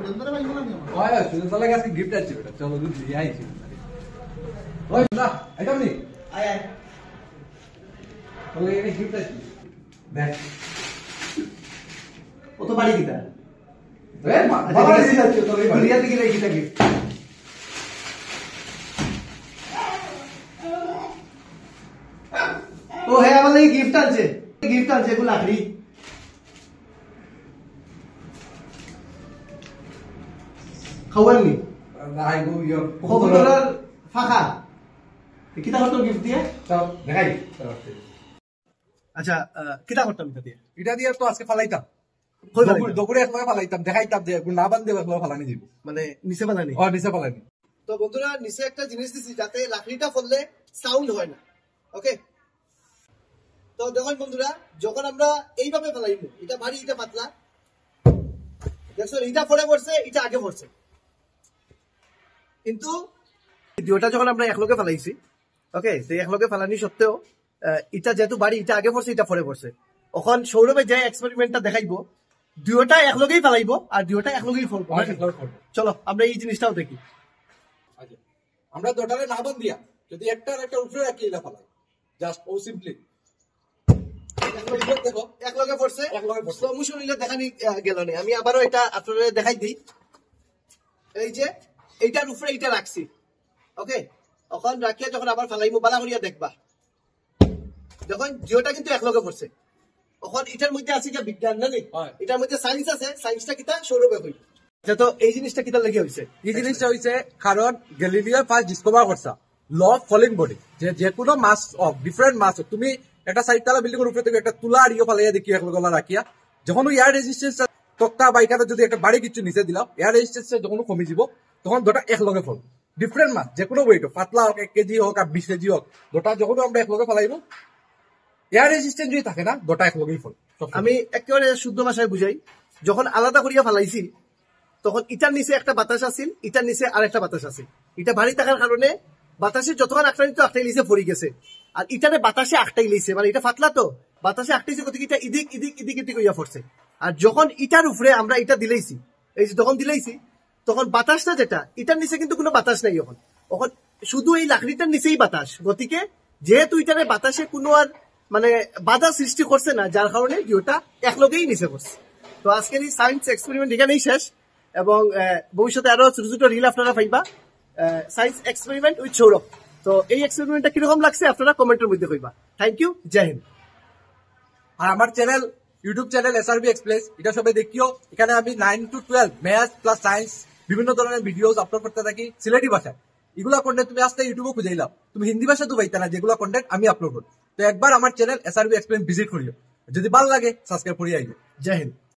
ওই সুজন চলে গেছে গিফট আছে বেটা চলো দুধ দিয়ে আইছি ওই না আইতাম নি আয় আয় ওই এই গিফট আছে দেখ ও তো বাড়ি কিটা এ বাবা দিছি আছে তোর এই দুনিয়া থেকে রেখে থাকি ও হ্যাঁ আমাদের গিফট আছে এগুলো লাকড়ি খাওয়াননি নাই গো ইয়র কবুতরের ফাঁকা কিতা করতো গিফট দিয়ে চল দেখাই আচ্ছা কিতা করতাম এটা দিয়ে এটা দিয়ে তো আজকে ফালাইতাম কই ফেলাইতাম? দগুড়ে এক লগে ফালাইতাম দেখাইতাম যে না বান্ধে এক লগে ফালানি দিব মানে নিচে ফেলানি ও নিচে ফালানি তো বন্ধুরা নিচে একটা জিনিস দিছি যাতে লাকড়িটা ফললে সাউন্ড হয় না ওকে তো দেখুন বন্ধুরা যখন আমরা এইভাবে ফেলাইব এটা ভারী এটা পাতলা দেখছো এটা পরে পড়ছে এটা আগে পড়ছে কিন্তু ভিডিওটা যখন আমরা একলগে ফেলাইছি ওকে তো একলগে ফেলানি সত্ত্বেও এটা যেহেতু বাড়ি এটা আগে পড়ছে এটা পরে পড়ছে এখন সৌরভে যে এক্সপেরিমেন্টটা দেখাইবো দুইটা একলগেই ফেলাইবো আর দুইটা একলগেই ফলবো চলো আমরা এই জিনিসটাও দেখি আচ্ছা আমরা দোটারে না বান্ধিয়া যদি একটার একটা উপরে রাখি এটা ফালাই জাস্ট ও সিম্পলি দেখো একলগে পড়ছে একলগে পড়ছে। স্লো মোশন নিলে দেখানি গেল না আমি আবারও এটা আপনাদের দেখাই দিই এই যে এইটার উপরে এটা রাখছি ওকে এখন রাখিয়া যখন আবার ফেলাইমু বালা করিয়া দেখবা যখন জিওটা কিন্তু একলগে পড়ছে এখন এটার মধ্যে আছে যে বিজ্ঞান না নেই হয়। এটার মধ্যে সায়েন্স আছে সায়েন্সটা কিতা সৌরভে হই তো এই জিনিসটা কিতা লেগে হইছে এই জিনিসটা হইছে কারণ গ্যালিলিও ফার্স্ট ডিসকভার করছে ল অফ ফলিং বডি যে কোনো মাস অফ ডিফারেন্ট মাস তুমি একটা সাইডতলা বিল্ডিং এর উপরে থেকে একটা তুলা আর ইয়ে ফালাইয়া দেখি একলগে রাখিয়া যখন এয়ার রেজিস্ট্যান্স তক্তা বাইকারে যদি একটা বাড়ি কিছু নিচে দিলাম এয়ার রেজিস্ট্যান্স যখন কমে যাব তখন দুটা একলগে ফল ডিফারেন্ট মাস যে কোনো ওয়েট পাতলা হোক 1 কেজি হোক আর 20 কেজি হোক দুটা যখন আমরা একলগে ফেলাইব এয়ার রেজিস্ট্যান্স যদি থাকে না দুটা একলগেই ফল আমি একেবারে শুদ্ধ ভাষায় বুঝাই যখন আলাদা করিয়া ফেলাইছি তখন ইটার নিচে একটা বাতাস আছিল ইটার নিচে আরেকটা বাতাস আছিল এটা ভারী থাকার কারণে বাতাসে যতক্ষণ আটটাই তো আটটাই লিছে পড়ে গেছে আর ইটারে বাতাসে আটটাই লিছে মানে এটা ফাটলা তো বাতাসে আটটাইছে কত এটা ইদিক ইদিক ইদিক ইদিক হইয়া পড়ছে আর যখন ইটার উপরে আমরা এটা দিলাইছি এই যে যখন দিলাইছি তখন বাতাসটা যেটা ইটার নিচে কিন্তু কোনো বাতাস নাই এখন এখন শুধু এই লাকড়িটার নিচেই বাতাস গতিকে যেহেতু ইটারে বাতাসে কোনো আর মানে বাধা সৃষ্টি করছে না যার কারণে ওটা একলগেই নিচে পড়ছে তো আজকের এই সায়েন্স এক্সপেরিমেন্ট এখানেই শেষ এবং ভবিষ্যতে আরো ছোট ছোট রিল আপনারা পাইবা সায়েন্স এক্সপেরিমেন্ট উইথ সৌরভ তো এই এক্সপেরিমেন্টটা কিরকম লাগছে আপনারা কমেন্টের মধ্যে কইবা থ্যাংক ইউ জয় হিন্দ আর আমার channel YouTube channel SRB express এটা সবাই দেখিও এখানে আমি 9 to 12 ম্যাথ প্লাস সায়েন্স বিভিন্ন ধরনের ভিডিওস আপলোড করতে থাকি সিলেটি ভাষায় এগুলা কন্টেন্ট তুমি আজকে ইউটিউবে খুঁজাইলাম তুমি হিন্দি ভাষা তো পাইতা না যেগুলো কন্টেন্ট আমি আপলোড করি তো একবার আমার চ্যানেল এসআরবি এক্সপ্রেস ভিজিট করিও যদি ভালো লাগে সাবস্ক্রাইব করিয়ে আইবে জয় হিন্দ